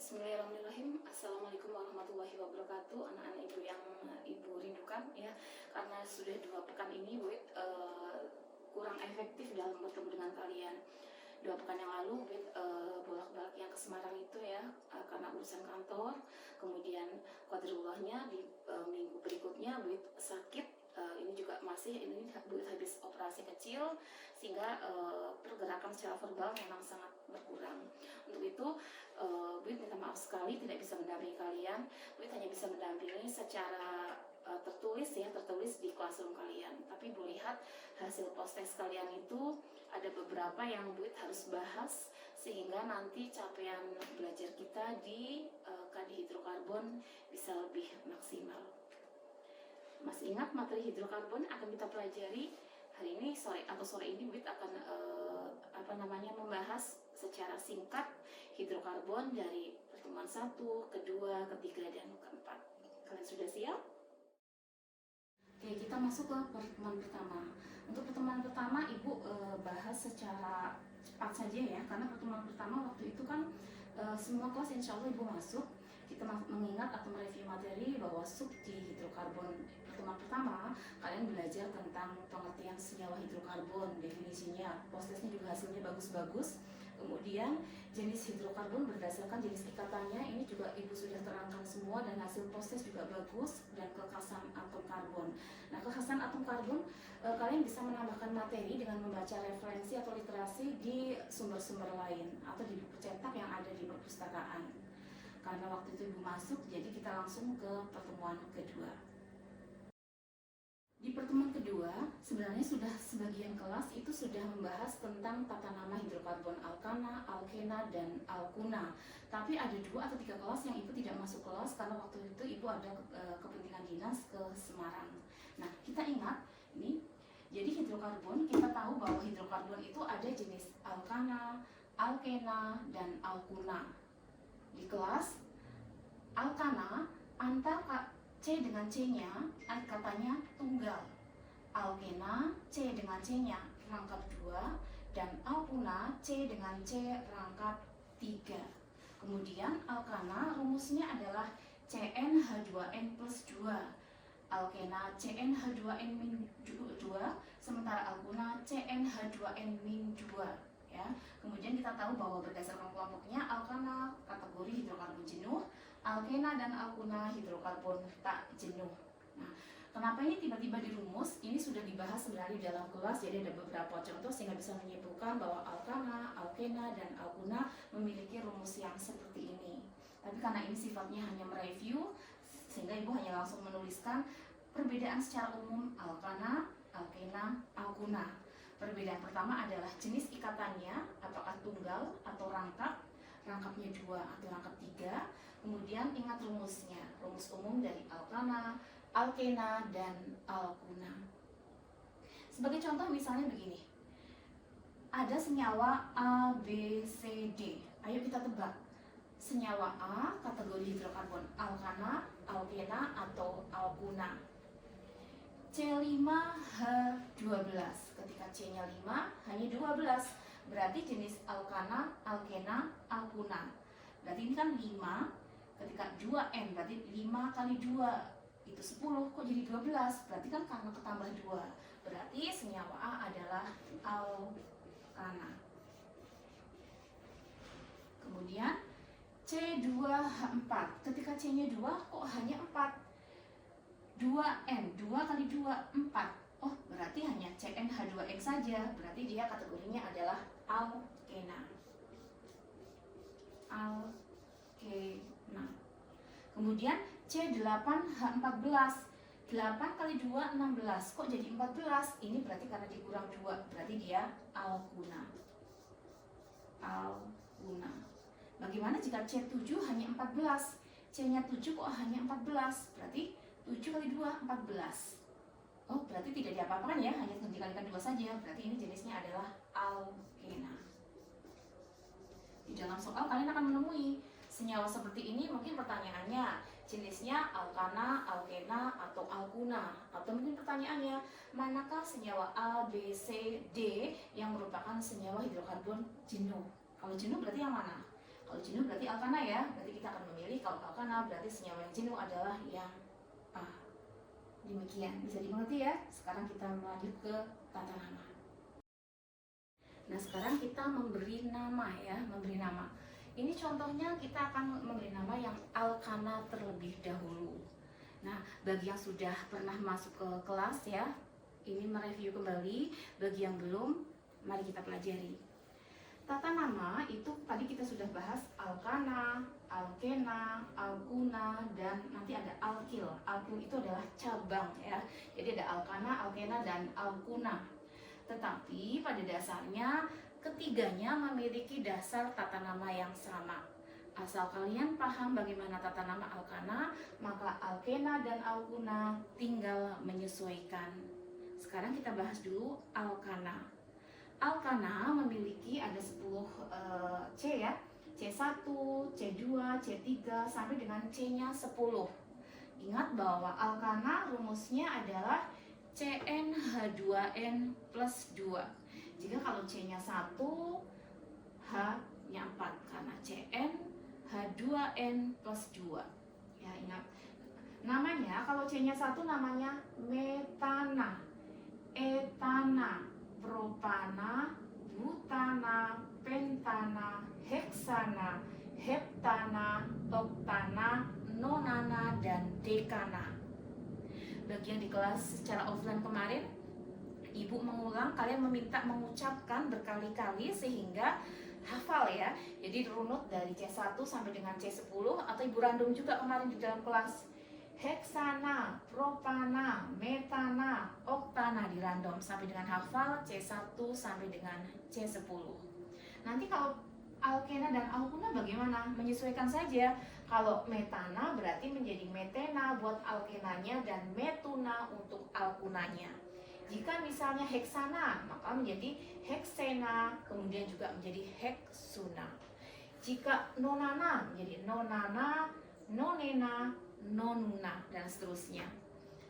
Bismillahirrahmanirrahim. Assalamualaikum warahmatullahi wabarakatuh. Anak-anak ibu yang ibu rindukan ya, karena sudah 2 pekan ini Bu kurang efektif dalam bertemu dengan kalian. 2 pekan yang lalu bolak-balik yang ke Semarang itu ya, karena urusan kantor. Kemudian qadarulahnya di minggu berikutnya Bu sakit. Ini juga ini Bu habis operasi kecil, sehingga pergerakan secara verbal memang sangat berkurang. Untuk itu Bu minta maaf sekali tidak bisa mendampingi kalian. Bu hanya bisa mendampingi secara tertulis di classroom kalian. Tapi Bu lihat hasil post test kalian itu ada beberapa yang Bu harus bahas, sehingga nanti capaian belajar kita di KD hidrokarbon bisa lebih maksimal. Masih ingat materi hidrokarbon akan kita pelajari hari ini sore ini Bu akan membahas secara singkat hidrokarbon dari pertemuan 1, kedua, ketiga, dan keempat. Kalian sudah siap? Oke, kita masuk ke pertemuan pertama. Untuk pertemuan pertama Ibu bahas secara cepat saja ya, karena pertemuan pertama waktu itu kan semua kelas insya Allah Ibu masuk. Kita mengingat atau mereview materi bahwa sub di hidrokarbon pertemuan pertama kalian belajar tentang pengertian senyawa hidrokarbon, definisinya, post testnya juga hasilnya bagus-bagus. Kemudian jenis hidrokarbon berdasarkan jenis ikatannya ini juga Ibu sudah terangkan semua, dan hasil post test juga bagus, dan kekhasan atom karbon. Nah, kekhasan atom karbon kalian bisa menambahkan materi dengan membaca referensi atau literasi di sumber-sumber lain atau di buku cetak yang ada di perpustakaan. Karena waktu itu Ibu masuk, jadi kita langsung ke pertemuan kedua. Di pertemuan kedua, sebenarnya sudah sebagian kelas itu sudah membahas tentang tata nama hidrokarbon alkana, alkena, dan alkuna. Tapi ada 2 atau 3 kelas yang Ibu tidak masuk kelas karena waktu itu Ibu ada kepentingan dinas ke Semarang. Nah, kita ingat ini, jadi hidrokarbon, kita tahu bahwa hidrokarbon itu ada jenis alkana, alkena, dan alkuna. Di kelas alkana, antar C dengan C-nya katanya tunggal. Alkena, C dengan C-nya rangkap 2, dan alkuna, C dengan C rangkap 3. Kemudian alkana rumusnya adalah CnH2n plus 2. Alkena CnH2n-2, sementara alkuna CnH2n-2 ya. Kemudian kita tahu bahwa berdasarkan kelompoknya alkana kategori hidrokarbon jenuh, alkena dan alkuna hidrokarbon tak jenuh. Nah, kenapa ini tiba-tiba di rumus? Ini sudah dibahas sebenarnya di dalam kelas, jadi ada beberapa contoh sehingga bisa menyimpulkan bahwa alkana, alkena, dan alkuna memiliki rumus yang seperti ini. Tapi karena ini sifatnya hanya mereview, sehingga Ibu hanya langsung menuliskan perbedaan secara umum alkana, alkena, alkuna. Perbedaan pertama adalah jenis ikatannya, apakah tunggal atau rangkap, rangkapnya 2 atau rangkap 3. Kemudian ingat rumusnya, rumus umum dari alkana, alkena, dan alkuna. Sebagai contoh misalnya begini, ada senyawa A, B, C, D. Ayo kita tebak, senyawa A kategori hidrokarbon alkana, alkena, atau alkuna. C5H12, ketika C-nya 5, hanya 12, berarti jenis alkana, alkena, alkuna. Berarti ini kan 5, ketika 2N, berarti 5 kali 2, itu 10, kok jadi 12? Berarti kan karena ketambah 2, berarti senyawa A adalah alkana. Kemudian C2H4, ketika C-nya 2, kok hanya 4? 2N, 2 kali 2, 4. Oh, berarti hanya CnH2n saja. Berarti dia kategorinya adalah alkena. Alkena. Kemudian C8H14. 8 kali 2, 16. Kok jadi 14? Ini berarti karena dikurang 2. Berarti dia alkuna. Alkuna. Bagaimana jika C7 hanya 14? C-nya 7 kok hanya 14? Berarti 7 kali 2, 14. Oh, berarti tidak diapa-apakan ya, hanya dikalikan 2 saja. Berarti ini jenisnya adalah alkena. Di dalam soal kalian akan menemui senyawa seperti ini. Mungkin pertanyaannya, jenisnya alkana, alkena, atau alkuna. Atau mungkin pertanyaannya, manakah senyawa A, B, C, D yang merupakan senyawa hidrokarbon jenuh? Kalau jenuh berarti yang mana? Kalau jenuh berarti alkana ya, berarti kita akan memilih kalau alkana berarti senyawa yang jenuh adalah yang A. Demikian, bisa dimengerti ya. Sekarang kita melanjut ke tata nama. Nah, sekarang kita memberi nama ya, memberi nama. Ini contohnya kita akan memberi nama yang alkana terlebih dahulu. Nah, bagi yang sudah pernah masuk ke kelas ya, ini mereview kembali. Bagi yang belum, mari kita pelajari. Tata nama itu tadi kita sudah bahas alkana, alkena, alkuna, dan nanti ada alkil. Alkil itu adalah cabang ya. Jadi ada alkana, alkena, dan alkuna. Tetapi pada dasarnya ketiganya memiliki dasar tata nama yang sama. Asal kalian paham bagaimana tata nama alkana, maka alkena dan alkuna tinggal menyesuaikan. Sekarang kita bahas dulu alkana. Alkana memiliki ada 10 C ya, C1, C2, C3 sampai dengan C-nya 10. Ingat bahwa alkana rumusnya adalah CnH2n plus 2. Jika kalau C-nya 1, H-nya 4 karena CnH2n plus 2. Ya, ingat. Namanya kalau C-nya 1 namanya metana, etana, propana, butana, pentana, heksana, heptana, oktana, nonana, dan dekana. Bagi yang di kelas secara offline kemarin, ibu mengulang, kalian meminta mengucapkan berkali-kali sehingga hafal ya. Jadi runut dari C1 sampai dengan C10, atau ibu random juga kemarin di dalam kelas. Heksana, propana, metana, oktana di random sampai dengan hafal C1 sampai dengan C10. Nanti kalau alkena dan alkuna bagaimana? Menyesuaikan saja. Kalau metana berarti menjadi metena buat alkenanya dan metuna untuk alkunanya. Jika misalnya heksana, maka menjadi heksena, kemudian juga menjadi heksuna. Jika nonana menjadi nonana, nonena, nonuna, dan seterusnya.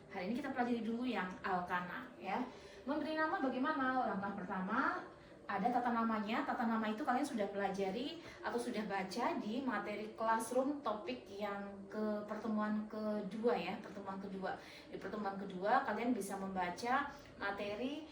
Hari ini kita pelajari dulu yang alkana ya. Memberi nama bagaimana? Langkah pertama ada tata namanya. Tata nama itu kalian sudah pelajari atau sudah baca di materi classroom topik yang ke pertemuan kedua ya, pertemuan kedua. Di pertemuan kedua kalian bisa membaca materi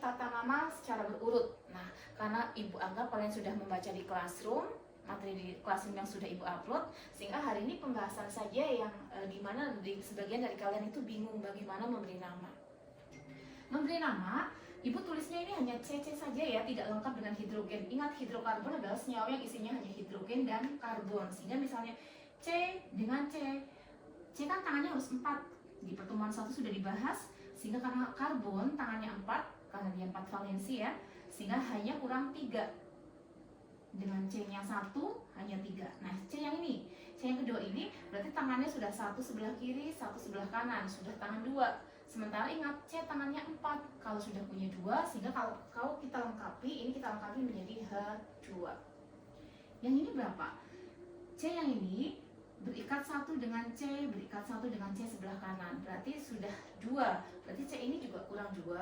tata nama secara berurut. Nah, karena ibu anggap kalian sudah membaca di classroom, materi di classroom yang sudah ibu upload, sehingga hari ini pembahasan saja yang dimana di sebagian dari kalian itu bingung bagaimana memberi nama. Memberi nama, ibu tulisnya ini hanya CC saja ya, tidak lengkap dengan hidrogen. Ingat, hidrokarbon adalah senyawa yang isinya hanya hidrogen dan karbon. Sehingga misalnya C dengan C kan tangannya harus 4. Di pertemuan 1 sudah dibahas, sehingga karena karbon tangannya 4, karena dia 4 valensi ya, sehingga hanya kurang 3. Dengan C-nya 1 hanya 3. Nah, C yang ini, C yang kedua ini berarti tangannya sudah 1 sebelah kiri, 1 sebelah kanan, sudah tangan 2. Sementara ingat, C tangannya 4 kalau sudah punya 2, sehingga kalau kita lengkapi, ini kita lengkapi menjadi H2. Yang ini berapa? C yang ini berikat 1 dengan C, berikat 1 dengan C sebelah kanan, berarti sudah 2. Berarti C ini juga kurang 2.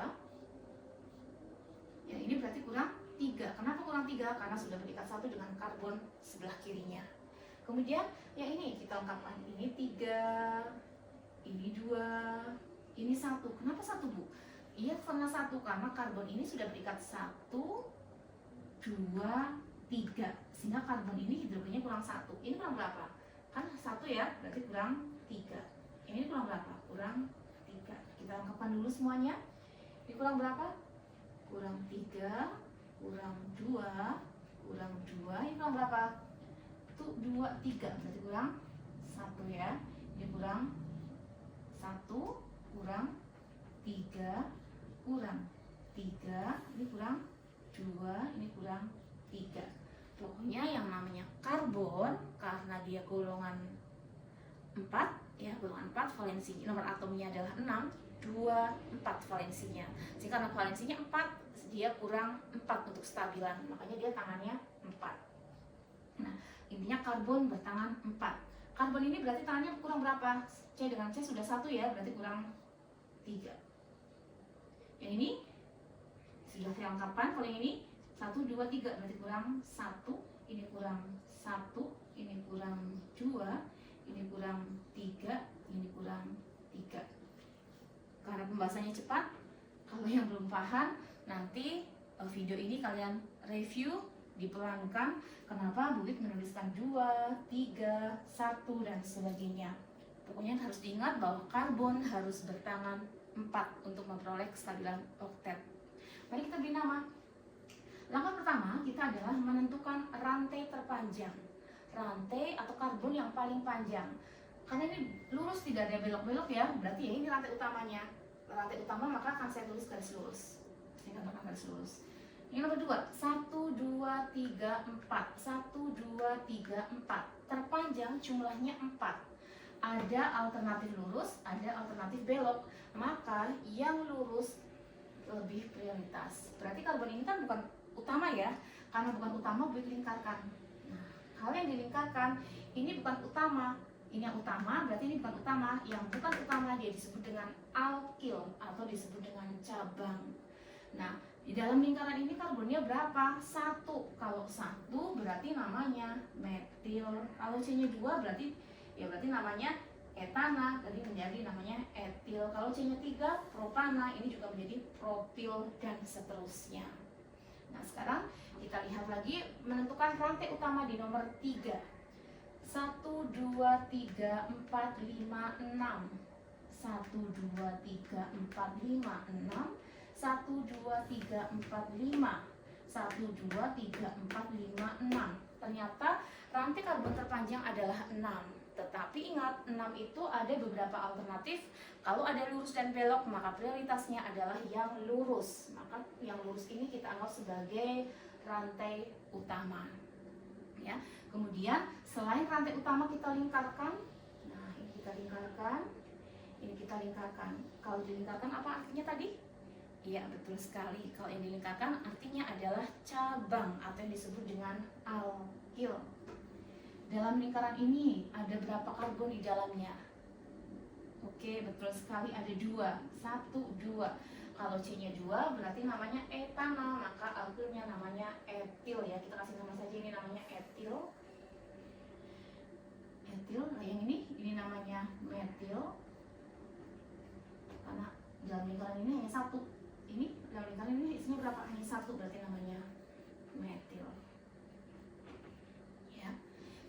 Yang ini berarti kurang 3. Kenapa kurang 3? Karena sudah berikat 1 dengan karbon sebelah kirinya. Kemudian yang ini kita lengkapkan. Ini 3, ini 2, ini 1. Kenapa 1, Bu? Iya, karena 1 karena karbon ini sudah berikat 1, 2, 3. Sehingga karbon ini hidrogennya kurang 1. Ini kurang berapa? Kan 1 ya, berarti kurang 3. Ini kurang berapa? Kurang 3. Kita lengkapkan dulu semuanya. Ini kurang berapa? Kurang 3, kurang 2, kurang 2, ini kurang berapa? Itu 2, 3, berarti kurang 1 ya. Ini kurang 1, kurang 3, kurang 3, ini kurang 2, ini kurang 3. Pokoknya yang namanya karbon, karena dia golongan 4 ya, golongan 4 valensinya, nomor atomnya adalah 6, 2, 4 valensinya. Sehingga karena valensinya 4, dia kurang 4 untuk stabilan, makanya dia tangannya 4. Nah, intinya karbon bertangan 4. Karbon ini berarti tangannya kurang berapa? C dengan C sudah 1 ya, berarti kurang 3. Yang ini sudah kelengkapan. Kalau yang ini 1, 2, 3 berarti kurang 1, ini kurang 1, ini kurang 2, ini kurang 3, ini kurang 3. Karena pembahasannya cepat, kalau yang belum paham, nanti video ini kalian review, dipelankan. Kenapa Bu Wit menuliskan 2, 3, 1, dan sebagainya. Pokoknya harus diingat bahwa karbon harus bertangan 4 untuk memperoleh kestabilan oktet. Mari kita beri nama. Langkah pertama kita adalah menentukan rantai terpanjang. Rantai atau karbon yang paling panjang. Karena ini lurus, tidak ada belok-belok ya, berarti ya ini rantai utamanya. Rantai utama, maka akan saya tulis garis lurus. Saya katakan garis lurus. Yang nomor 2, 1, 2, 3, 4. 1, 2, 3, 4. Terpanjang jumlahnya 4. Ada alternatif lurus, ada alternatif belok. Maka yang lurus lebih prioritas. Berarti karbon ini kan bukan utama ya. Karena bukan utama, boleh dilingkarkan. Nah, hal yang dilingkarkan ini bukan utama. Ini yang utama, berarti ini bukan utama. Yang bukan utama dia disebut dengan alkil atau disebut dengan cabang. Nah, di dalam lingkaran ini karbonnya berapa? 1. Kalau 1 berarti namanya metil. Kalau C-nya 2 berarti namanya etana, jadi menjadi namanya etil. Kalau C-nya 3 propana, ini juga menjadi propil dan seterusnya. Nah, sekarang kita lihat lagi menentukan rantai utama di nomor 3. 1, 2, 3, 4, 5, 6. 1, 2, 3, 4, 5, 6. 1, 2, 3, 4, 5. 1, 2, 3, 4, 5, 6. Ternyata rantai karbon terpanjang adalah 6. Tetapi ingat, 6 itu ada beberapa alternatif. Kalau ada lurus dan belok, maka prioritasnya adalah yang lurus. Maka yang lurus ini kita anggap sebagai rantai utama. Ya. Kemudian selain rantai utama kita lingkarkan. Nah, ini kita lingkarkan. Ini kita lingkarkan. Kalau dilingkarkan apa artinya tadi? Iya, betul sekali. Kalau yang dilingkarkan artinya adalah cabang atau yang disebut dengan alkil. Dalam lingkaran ini ada berapa karbon di dalamnya? Oke, betul sekali, ada 2. 1, 2. Kalau C-nya 2 berarti namanya etana, maka alkilnya namanya etil ya. Kita kasih nama saja, ini namanya etil. Etil, nah yang ini namanya metil. Karena dalam lingkaran ini hanya 1. Ini dalam lingkaran ini isinya berapa? Hanya 1, berarti namanya metil. Ya.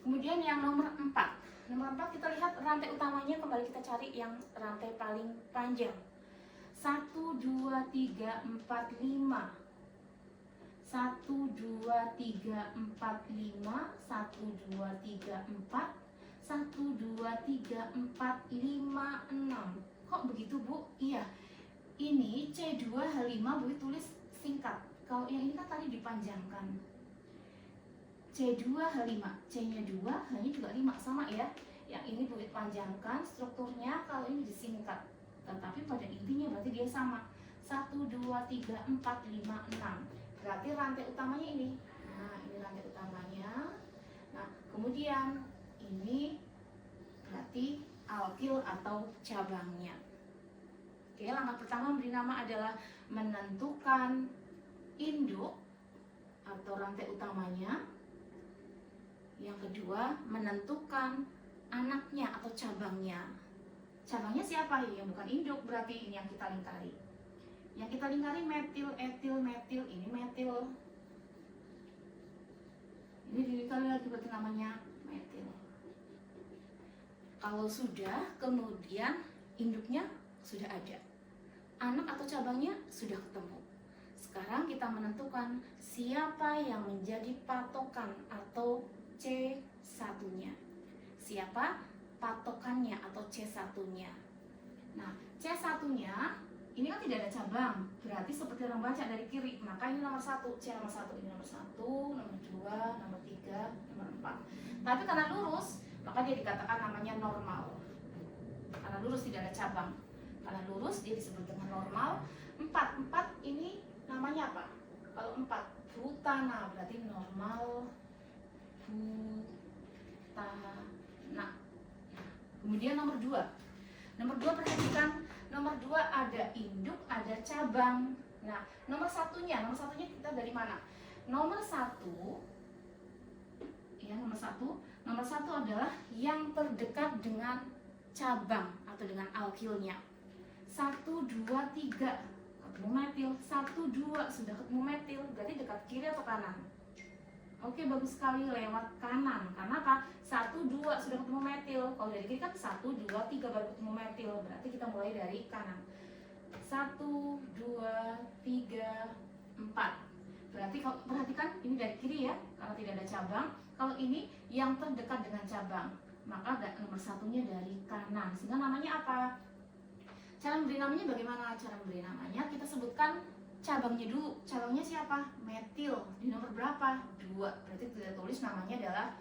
Kemudian yang nomor 4. Nomor 4 kita lihat rantai utamanya, kembali kita cari yang rantai paling panjang. 1, 2, 3, 4, 5. 1, 2, 3, 4, 5. 1, 2, 3, 4. 1, 2, 3, 4, 5, 6. Kok begitu Bu? Iya, ini C2H5 Bu tulis singkat. Kalau yang ini kan tadi dipanjangkan. C2H5, C-nya 2, H-nya juga 5, sama ya. Yang ini Bu panjangkan strukturnya, kalau ini disingkat. Tetapi pada intinya berarti dia sama. 1, 2, 3, 4, 5, 6. Berarti rantai utamanya ini. Nah, ini rantai utamanya. Nah, kemudian ini berarti alkil atau cabangnya. Oke, langkah pertama memberi nama adalah menentukan induk atau rantai utamanya. Yang kedua, menentukan anaknya atau cabangnya. Cabangnya siapa? Yang bukan induk, berarti ini yang kita lingkari. Yang kita lingkari metil, etil, metil. Ini metil. Ini dilingkari lagi berarti namanya metil. Kalau sudah, kemudian induknya sudah ada. Anak atau cabangnya sudah ketemu. Sekarang kita menentukan siapa yang menjadi patokan atau C1-nya. Siapa patokannya atau C1-nya. Nah, C1-nya ini kan tidak ada cabang, berarti seperti orang baca dari kiri, maka ini nomor 1, C nomor 1, ini nomor 1, nomor 2, nomor 3, nomor 4. Tapi karena lurus, maka dia dikatakan namanya normal. Karena lurus tidak ada cabang. Karena lurus dia disebut dengan normal. 4 ini namanya apa? Kalau 4, butana, berarti normal butana. Nah, kemudian nomor 2. Nomor 2 perhatikan, nomor 2 ada induk, ada cabang. Nah, nomor satunya kita dari mana? Nomor 1 ya, nomor satu adalah yang terdekat dengan cabang atau dengan alkilnya. 1, 2, 3 ketemu metil, 1, 2 sudah ketemu metil, berarti dekat kiri atau kanan? Oke, bagus sekali, lewat kanan. Karena apa? 1, 2 sudah ketemu metil. Kalau dari kiri kan 1, 2, 3 baru ketemu metil, berarti kita mulai dari kanan. 1, 2, 3, 4. Berarti kalau perhatikan ini dari kiri ya, karena tidak ada cabang. Kalau ini yang terdekat dengan cabang, maka nomor satunya dari kanan. Sehingga namanya apa? Cara memberi namanya bagaimana? Cara memberi namanya kita sebutkan cabangnya dulu. Cabangnya siapa? Metil. Di nomor berapa? 2. Berarti kita tulis namanya adalah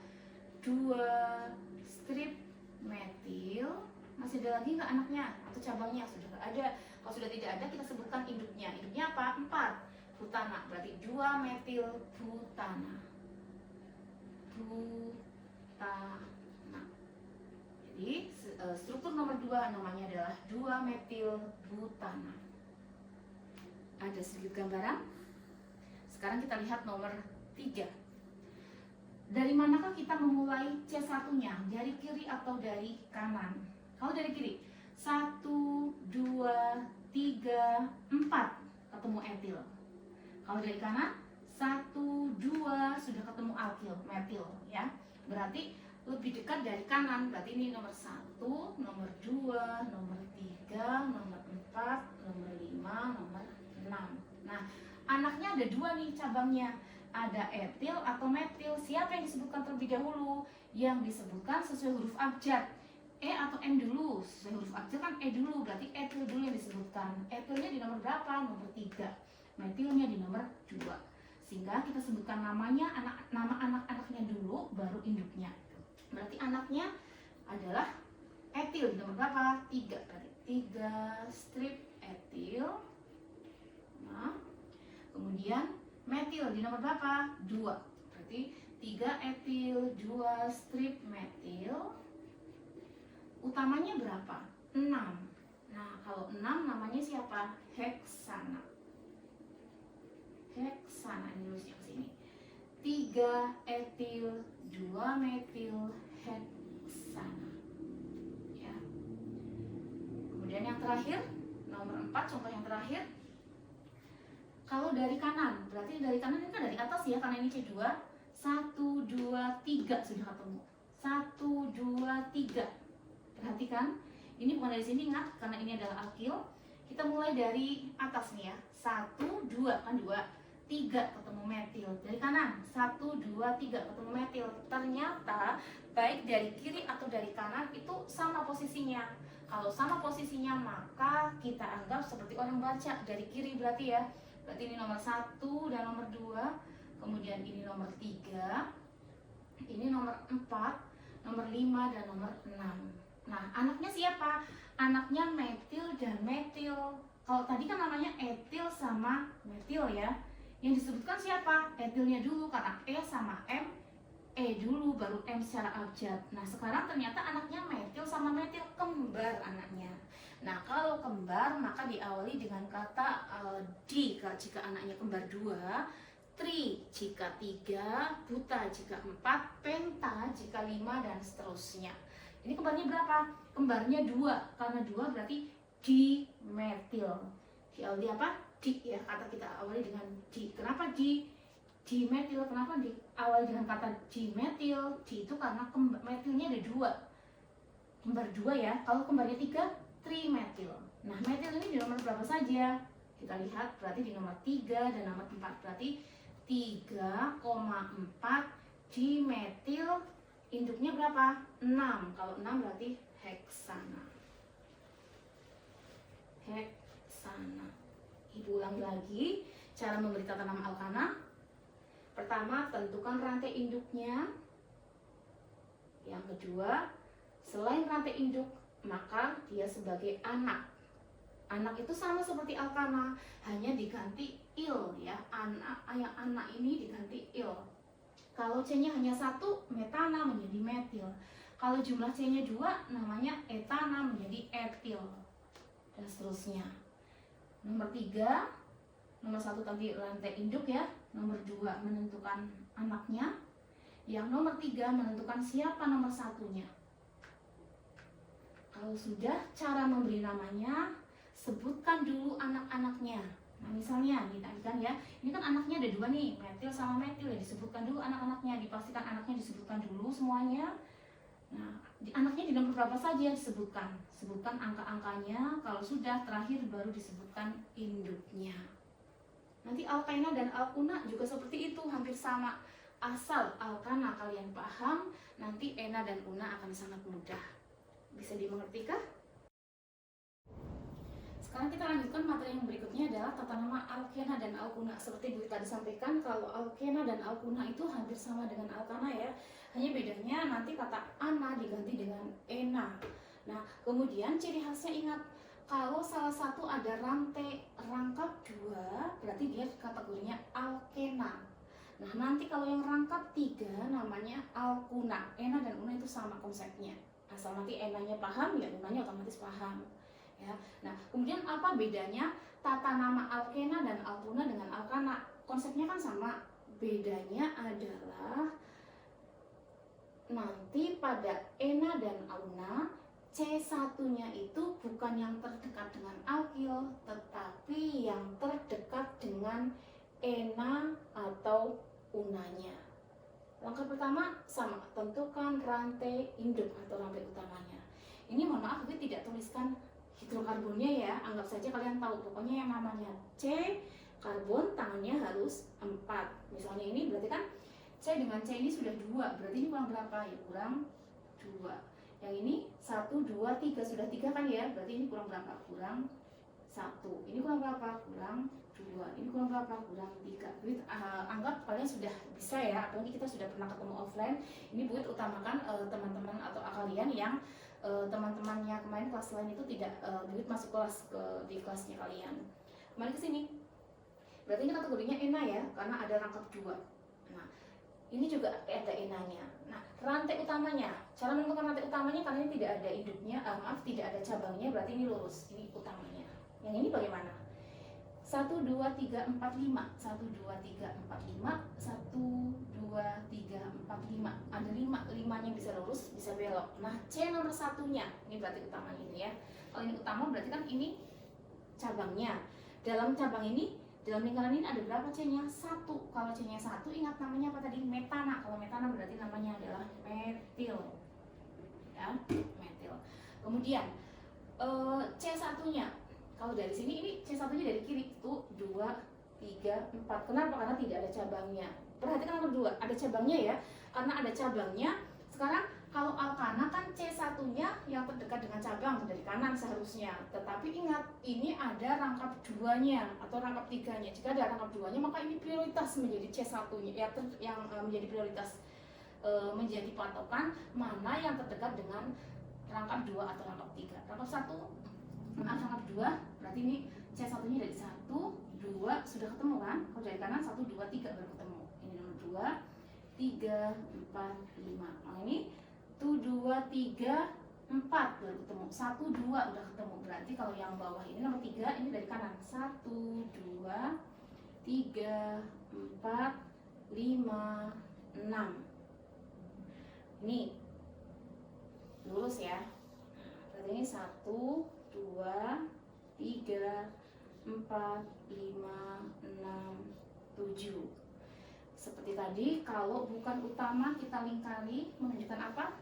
2 strip metil. Masih ada lagi nggak anaknya atau cabangnya? Sudah nggak ada. Kalau sudah tidak ada, kita sebutkan induknya. Induknya apa? 4. Butana. Berarti 2 metil butana. Butana. Jadi struktur nomor 2 namanya adalah 2 metil butana. Ada sedikit gambaran. Sekarang kita lihat nomor 3. Dari manakah kita memulai C1-nya? Dari kiri atau dari kanan? Kalau dari kiri, 1, 2, 3, 4 ketemu etil. Kalau dari kanan, 1, 2 sudah ketemu alkil, metil ya. Berarti lebih dekat dari kanan. Berarti ini nomor 1, nomor 2, nomor 3, nomor 4, nomor 5, nomor 6. Nah, anaknya ada 2 nih cabangnya. Ada etil atau metil. Siapa yang disebutkan terlebih dahulu? Yang disebutkan sesuai huruf abjad. E atau M dulu. Sesuai huruf abjad kan E dulu. Berarti etil dulu yang disebutkan. Etilnya di nomor berapa? Nomor 3. Metilnya di nomor 2. Sehingga kita sebutkan namanya, nama anak-anaknya dulu, baru induknya. Berarti anaknya adalah etil di nomor berapa? 3. Berarti 3 strip etil. Nah, kemudian metil di nomor berapa? 2. Berarti 3 etil, 2 strip metil. Utamanya berapa? 6. Nah, kalau 6 namanya siapa? Heksana. Heksana, ini nulisnya ke sini. 3 etil, 2 metil, heksana. Ya. Kemudian yang terakhir, nomor 4, contoh yang terakhir. Kalau dari kanan, berarti dari kanan ini kan dari atas ya, karena ini C2. 1, 2, 3 sudah ketemu. 1, 2, 3. Perhatikan, ini bukan dari sini, ingat, karena ini adalah alkil. Kita mulai dari atas nih ya. 1, 2, kan 2. 3 ketemu metil. Dari kanan, 1, 2, 3 ketemu metil. Ternyata baik dari kiri atau dari kanan itu sama posisinya. Kalau sama posisinya maka kita anggap seperti orang baca dari kiri berarti ya. Berarti ini nomor 1 dan nomor 2. Kemudian ini nomor 3. Ini nomor 4, nomor 5 dan nomor 6. Nah, anaknya siapa? Anaknya metil dan metil. Kalau tadi kan namanya etil sama metil ya. Yang disebutkan siapa? Etilnya dulu, karena E sama M, E dulu baru M secara abjad. Nah, sekarang ternyata anaknya metil sama metil, kembar anaknya. Nah, kalau kembar maka diawali dengan kata di jika anaknya kembar 2, tri jika 3, buta jika 4, penta jika 5 dan seterusnya. Ini kembarnya berapa? Kembarnya 2, karena 2 berarti dimetil. Diawali apa? Di ya, kata kita awali dengan di. Kenapa di? Dimetil. Kenapa diawali dengan kata dimetil? Di itu karena metilnya ada 2. Kembar 2 ya. Kalau kembarnya 3, trimetil. Nah, metil ini di nomor berapa saja? Kita lihat, berarti di nomor 3 dan nomor 4. Berarti 3,4 dimetil. Induknya berapa? 6. Kalau 6 berarti heksana. Heksana. Ibu ulangi lagi cara memberi tata nama alkana. Pertama, tentukan rantai induknya. Yang kedua, selain rantai induk, maka dia sebagai anak. Anak itu sama seperti alkana, hanya diganti il ya. Anak ini diganti il. Kalau C-nya hanya 1, metana menjadi metil. Kalau jumlah C-nya 2, namanya etana menjadi etil. Dan seterusnya. Nomor 3, nomor 1 tadi rantai induk ya. Nomor 2 menentukan anaknya. Yang nomor 3 menentukan siapa nomor satunya. Kalau sudah, cara memberi namanya, sebutkan dulu anak-anaknya. Nah misalnya nih kan ya, ini kan anaknya ada 2 nih, metil sama metil ya, disebutkan dulu anak-anaknya, dipastikan anaknya disebutkan dulu semuanya. Nah, anaknya di nomor berapa saja disebutkan, sebutkan angka-angkanya. Kalau sudah, terakhir baru disebutkan induknya. Nanti alkena dan alkuna juga seperti itu, hampir sama. Asal alkana kalian paham, nanti ena dan una akan sangat mudah. Bisa dimengerti kah? Sekarang kita lanjutkan materi yang berikutnya adalah tata nama alkena dan alkuna. Seperti Bu tadi sampaikan, kalau alkena dan alkuna itu hampir sama dengan alkana ya. Hanya bedanya nanti kata ana diganti dengan ena. Nah, kemudian ciri khasnya ingat, kalau salah satu ada rangkap 2, berarti dia kategorinya alkena. Nah, nanti kalau yang rangkap 3 namanya alkuna. Ena dan una itu sama konsepnya. Asal nanti enanya paham, ya unanya otomatis paham. Ya. Nah, kemudian apa bedanya tata nama alkena dan alkuna dengan alkana? Konsepnya kan sama. Bedanya adalah nanti pada ena dan una, C1-nya itu bukan yang terdekat dengan alkil, tetapi yang terdekat dengan ena atau unanya. Langkah pertama sama, tentukan rantai induk atau rantai utamanya. Ini mohon maaf, gue tidak tuliskan hidrokarbonnya ya, anggap saja kalian tahu. Pokoknya yang namanya C, karbon tangannya harus 4. Misalnya ini berarti kan C dengan C ini sudah 2, berarti ini kurang berapa? Ya kurang 2. Yang ini 1, 2, 3, sudah 3 kan ya, berarti ini kurang berapa? Kurang 1. Ini kurang berapa? Kurang 2. Ini kurang berapa? Kurang 3. Jadi anggap kalian sudah bisa ya, apalagi kita sudah pernah ketemu offline. Ini buat utamakan teman-teman atau kalian yang teman-temannya kemarin kelas lain itu tidak buat masuk kelas di kelasnya kalian. Kembali ke sini. Berarti ini kategorinya ena ya, karena ada rangkap 2. Nah, ini juga ada enanya. Nah, rantai utamanya, cara menentukan rantai utamanya, karena ini tidak ada induknya, tidak ada cabangnya, berarti ini lurus, ini utamanya. Yang ini bagaimana? 1, 2, 3, 4, 5. 1, 2, 3, 4, 5. 1, 2, 3, 4, 5. Ada 5, 5-nya bisa lurus, bisa belok. Nah, C nomor satunya, ini berarti utamanya ini ya. Kalau ini utama berarti kan ini cabangnya. Dalam cabang ini, dalam lingkaran ini ada berapa C-nya? 1. Kalau C-nya 1, ingat namanya apa tadi? Metana. Kalau metana berarti namanya adalah metil. Ya, metil. Kemudian C1-nya, kalau dari sini ini C1-nya dari kiri, 1, 2, 3, 4. Kenapa? Karena tidak ada cabangnya. Perhatikan nomor 2, ada cabangnya ya. Karena ada cabangnya. Sekarang kalau alkana kan C1-nya yang terdekat dengan cabang dari kanan seharusnya. Tetapi ingat, ini ada rangkap 2-nya atau rangkap 3-nya. Jika ada rangkap 2-nya, maka ini prioritas menjadi C1-nya ya, yang menjadi prioritas, menjadi patokan mana yang terdekat dengan rangkap 2 atau rangkap 3. Rangkap 1, rangkap 2, berarti ini C1-nya dari 1, 2, sudah ketemu kan? Kalau dari kanan 1, 2, 3 baru ketemu. Ini nomor 2, 3, 4, 5. Nah ini 1, 2, 3, 4 baru ketemu. 1, 2 udah ketemu. Berarti kalau yang bawah ini nomor 3, ini dari kanan. 1, 2, 3, 4, 5, 6. Ini lurus ya. Berarti ini 1, 2, 3, 4, 5, 6, 7. Seperti tadi, kalau bukan utama kita lingkari menunjukkan apa?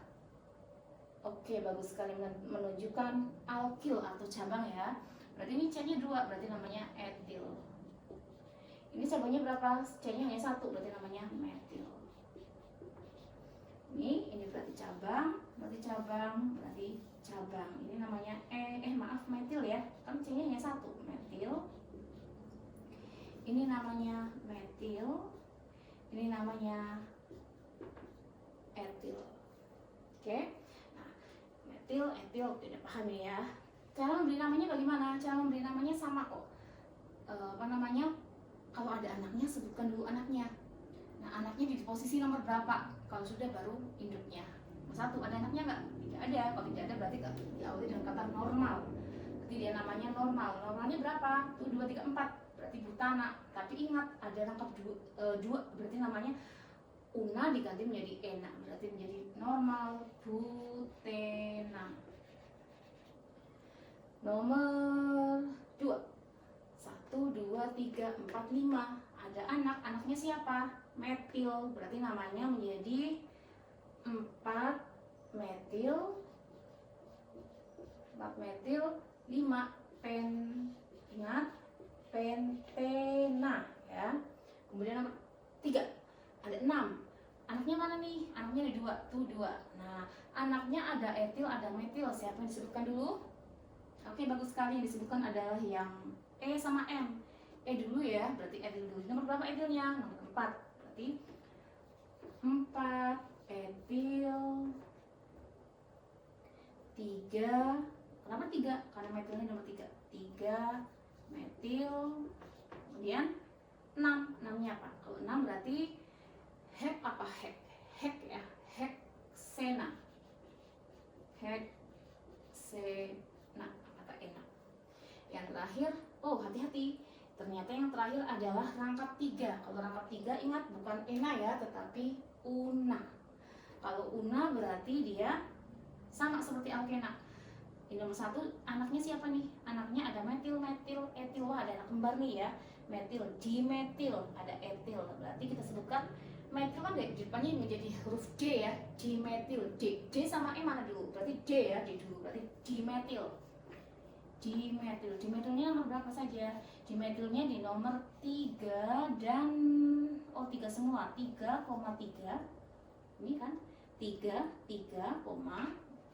Oke, bagus sekali, menunjukkan alkil atau cabang ya. Berarti ini C-nya 2, berarti namanya etil. Ini cabangnya berapa? C-nya hanya 1, berarti namanya metil. Ini berarti cabang, berarti cabang, berarti cabang. Ini namanya metil ya. Kan C-nya hanya 1, metil. Ini namanya metil. Ini namanya etil. Oke. Nah, metil, etil tidak paham ya. Cara memberi namanya bagaimana? Cara memberi namanya sama kok. Kalau ada anaknya, sebutkan dulu anaknya. Nah, anaknya di posisi nomor berapa? Kalau sudah baru induknya. 1, ada anaknya nggak? Tidak ada. Kalau tidak ada berarti diawali dengan kata normal. Berarti dia namanya normal. Normalnya berapa? 1, 2, 3, 4. Berarti butana. Tapi ingat, ada rangkap 2, berarti namanya una diganti menjadi ena, berarti menjadi normal butena. Nomor 2, 1, 2, 3, 4, 5. Ada anak, anaknya siapa? Metil, berarti namanya menjadi 4 metil 5 pen, ingat pentena ya. Kemudian nomor 3, ada 6. Anaknya mana nih? Anaknya ada 2, tuh 2. Nah, anaknya ada etil, ada metil. Siapa yang disebutkan dulu? Oke, bagus sekali. Yang disebutkan adalah yang E sama M. E dulu ya, berarti etil dulu. Nomor berapa etilnya? Nomor 4. Berarti 4 etil 3. Kenapa 3? Karena metilnya nomor 3. 3 metil. Kemudian 6. 6-nya apa? Kalau 6 berarti hek apa? Hek ya. Heksena. Heksena kata enak. Yang terakhir, oh hati-hati. Ternyata yang terakhir adalah rangkap 3. Kalau rangkap 3 ingat bukan ena ya, tetapi una. Kalau una berarti dia sama seperti alkena. Di nomor 1 anaknya siapa nih? Anaknya ada metil, etil. Wah, ada anak kembar nih ya. Metil, dimetil, ada etil. Berarti kita sebutkan metil kan di depannya menjadi huruf D ya. Dimetil. D sama E mana dulu? Berarti D ya, D dulu. Berarti dimetil. Dimetilnya nomor berapa saja? Dimetilnya di nomor 3 dan 3 semua. 3,3. Ini kan 3,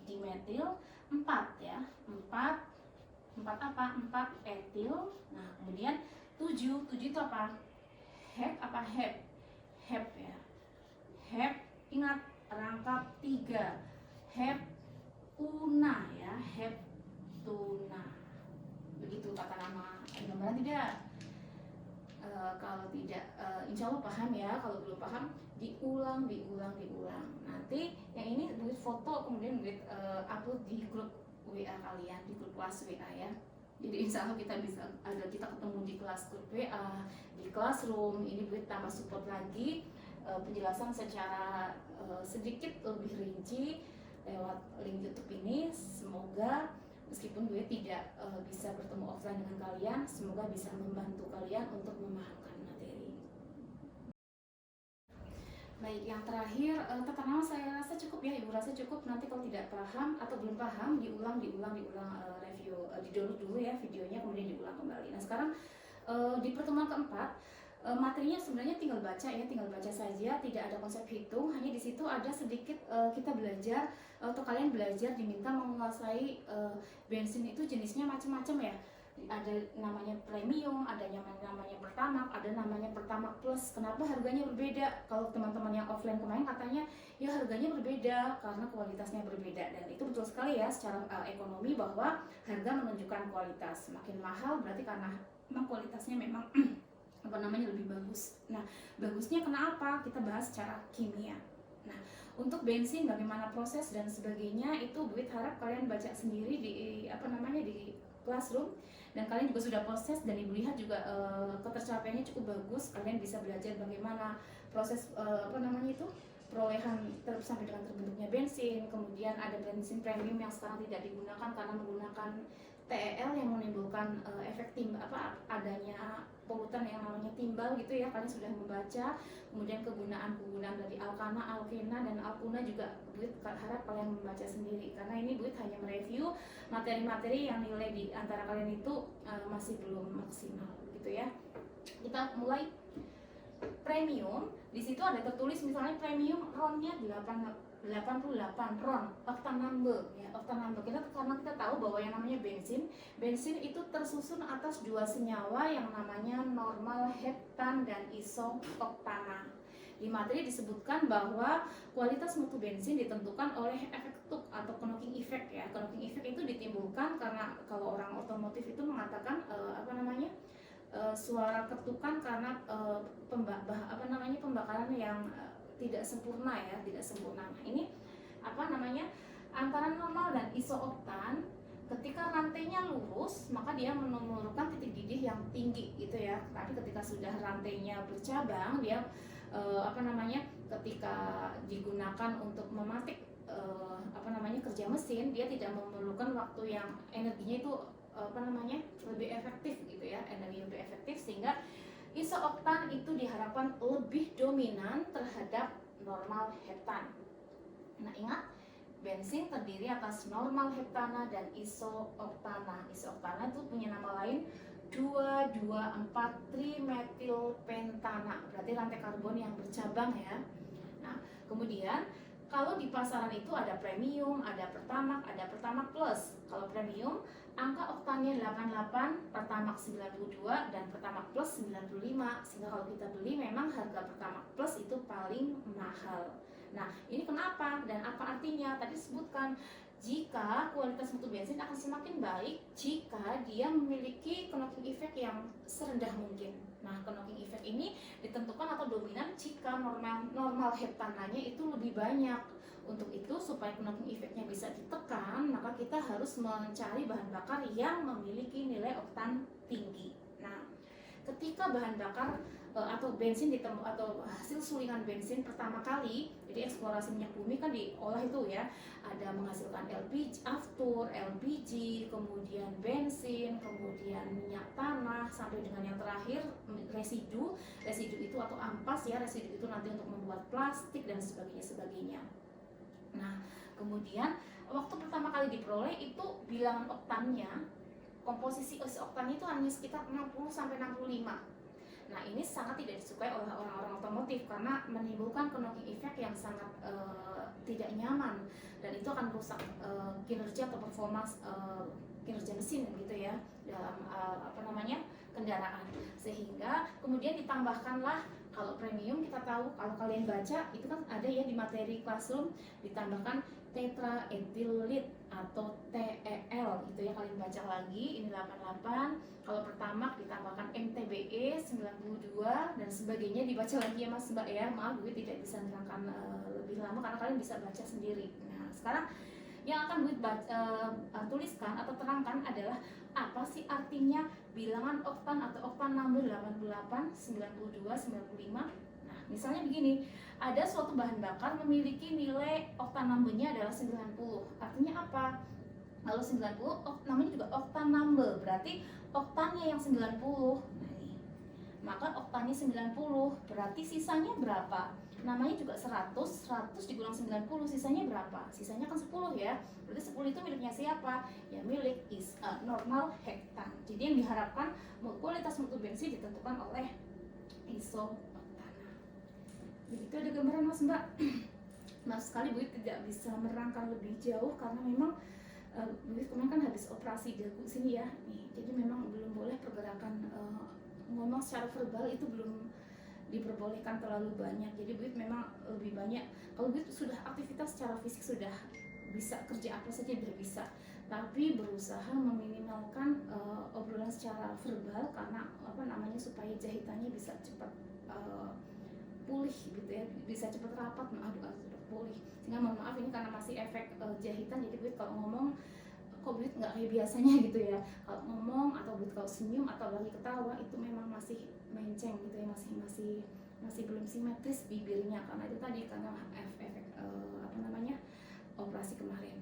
dimetil 4 ya. 4 apa? 4 etil. Nah, kemudian 7 itu apa? Hep apa hep? Hep ya. Hep, ingat rangkap 3. Hep una ya. Hep tuna. Begitu tata nama. Ada gambaran tidak? Kalau tidak, insya Allah paham ya. Kalau belum paham, diulang. Nanti yang ini buat foto, kemudian buat upload di grup WA kalian, di grup kelas WA ya. Jadi insya Allah kita bisa, ada kita ketemu di kelas grup WA, di classroom. Ini buat tambah support lagi penjelasan secara sedikit lebih rinci lewat link YouTube ini. Semoga meskipun gue tidak bisa bertemu offline dengan kalian, semoga bisa membantu kalian untuk memahamkan materi. Baik, yang terakhir tata nama saya rasa cukup ya, Ibu rasa cukup. Nanti kalau tidak paham atau belum paham, diulang review, di-download dulu ya videonya, kemudian diulang kembali. Nah sekarang di pertemuan keempat, materinya sebenarnya tinggal baca saja, tidak ada konsep hitung. Hanya di situ ada sedikit kita belajar atau kalian belajar diminta menguasai bensin itu jenisnya macam-macam ya. Ada namanya premium, ada namanya pertamax, ada namanya pertamax plus. Kenapa harganya berbeda? Kalau teman-teman yang offline kemarin katanya ya harganya berbeda karena kualitasnya berbeda, dan itu betul sekali ya secara ekonomi bahwa harga menunjukkan kualitas. Semakin mahal berarti karena memang kualitasnya memang lebih bagus. Nah, bagusnya kenapa? Kita bahas secara kimia. Nah, untuk bensin bagaimana proses dan sebagainya itu Buit harap kalian baca sendiri di di classroom, dan kalian juga sudah proses dan Ibu lihat juga ketercapaiannya cukup bagus. Kalian bisa belajar bagaimana proses perolehan sampai dengan terbentuknya bensin. Kemudian ada bensin premium yang sekarang tidak digunakan karena menggunakan TEL yang menimbulkan efek adanya polutan yang namanya timbal gitu ya. Kalian sudah membaca. Kemudian kegunaan dari alkana, alkena, dan alkuna juga Buit harap kalian membaca sendiri, karena ini Buit hanya mereview materi-materi yang nilai di antara kalian itu masih belum maksimal gitu ya. Kita mulai. Premium, di situ ada tertulis misalnya premium RON-nya 88 RON, octane number ya, octane number. Karena kita tahu bahwa yang namanya bensin itu tersusun atas 2 senyawa yang namanya normal heptan dan isoktana. Di materi disebutkan bahwa kualitas mutu bensin ditentukan oleh efek Tuk atau knocking effect ya. Knocking effect itu ditimbulkan karena kalau orang otomotif itu mengatakan suara ketukan karena pembakaran yang tidak sempurna ya, tidak sempurna. Nah, ini antara normal dan isooktan, ketika rantainya lurus maka dia memerlukan titik didih yang tinggi gitu ya. Tapi ketika sudah rantainya bercabang, dia ketika digunakan untuk mematik kerja mesin, dia tidak memerlukan waktu yang energinya itu lebih efektif gitu ya, energi lebih efektif, sehingga isooktan itu diharapkan lebih dominan terhadap normal heptan. Nah, ingat, bensin terdiri atas normal heptana dan isooktana. Isooktana itu punya nama lain 2,2,4-trimetilpentana, berarti rantai karbon yang bercabang ya. Nah, kemudian kalau di pasaran itu ada premium, ada pertamax plus. Kalau premium, angka oktannya 88, pertamax 92, dan pertamax plus 95. Sehingga kalau kita beli memang harga pertamax plus itu paling mahal. Nah, ini kenapa dan apa artinya? Tadi disebutkan, jika kualitas mutu bensin akan semakin baik jika dia memiliki knocking effect yang serendah mungkin. Nah, knocking effect ini ditentukan atau dominan jika normal heptananya itu lebih banyak. Untuk itu, supaya knocking effect-nya bisa ditekan, maka kita harus mencari bahan bakar yang memiliki nilai oktan tinggi. Nah, ketika bahan bakar atau bensin atau hasil sulingan bensin pertama kali, jadi eksplorasi minyak bumi kan diolah itu ya, ada menghasilkan LPG, aftur, LPG, kemudian bensin, kemudian minyak tanah, sampai dengan yang terakhir residu itu atau ampas ya, residu itu nanti untuk membuat plastik dan sebagainya. Nah, kemudian waktu pertama kali diperoleh itu bilangan oktannya, komposisi oktannya itu hanya sekitar 60-65. Nah, ini sangat tidak disukai oleh orang-orang otomotif karena menimbulkan knocking effect yang sangat tidak nyaman, dan itu akan merusak kinerja atau performa kinerja mesin gitu ya dalam kendaraan. Sehingga kemudian ditambahkanlah, kalau premium kita tahu, kalau kalian baca itu kan ada ya di materi classroom, ditambahkan tetraethylit atau TEL gitu ya, kalian baca lagi, ini 88. Kalau pertama ditambahkan MTBE 92 dan sebagainya, dibaca lagi ya Mas Mbak ya. Maaf, gue tidak bisa menerangkan lebih lama karena kalian bisa baca sendiri. Nah, sekarang yang akan gue tuliskan atau terangkan adalah apa sih artinya bilangan oktan atau oktan number 88, 92, 95. Nah, misalnya begini, ada suatu bahan bakar memiliki nilai oktan number-nya adalah 90. Artinya apa? Kalau 90, namanya juga oktan number, berarti oktannya yang 90. Nah, ini. Maka oktannya 90, berarti sisanya berapa? Namanya juga 100 dikurang 90, sisanya berapa? Sisanya kan 10 ya. Berarti 10 itu miliknya siapa? Ya milik normal hektan. Jadi yang diharapkan kualitas mutu bensin ditentukan oleh isooktana. Begitu ada gambaran Mas Mbak. Maaf sekali Bu tidak bisa merangkai lebih jauh karena memang kemarin kan habis operasi dagu sini ya. Nih, jadi memang belum boleh pergerakan ngomong secara verbal itu belum diperbolehkan terlalu banyak. Jadi Bu memang lebih banyak, kalau Bu sudah aktivitas secara fisik sudah bisa kerja apa saja sudah bisa, tapi berusaha meminimalkan obrolan secara verbal karena supaya jahitannya bisa cepat pulih gitu ya, bisa cepat rapat, pulih. Sehingga mohon maaf ini karena masih efek jahitan, jadi Bu kalau ngomong kok Bu nggak kayak biasanya gitu ya. Kalau ngomong atau Bu kalau senyum atau lagi ketawa itu memang masih menceng gitu ya, masih belum simetris bibirnya karena itu tadi, karena efek operasi kemarin.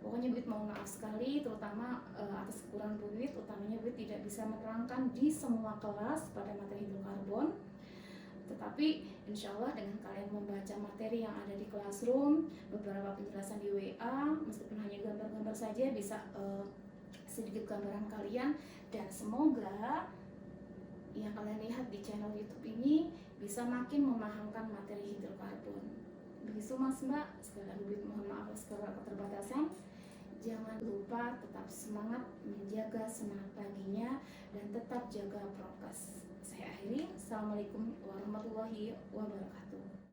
Pokoknya Bu mohon maaf sekali, terutama atas kekurangan Bu, utamanya Bu tidak bisa menerangkan di semua kelas pada materi hidrokarbon. Tetapi insya Allah dengan kalian membaca materi yang ada di classroom, beberapa penjelasan di WA, meskipun hanya gambar-gambar saja, bisa sedikit gambaran kalian, dan semoga yang kalian lihat di channel YouTube ini bisa makin memahamkan materi hidrokarbon. Begitu Mas Mbak, sekali lagi mohon maaf atas segala keterbatasan. Jangan lupa tetap semangat menjaga semangat paginya dan tetap jaga prokes. Saya akhiri. Assalamualaikum warahmatullahi wabarakatuh.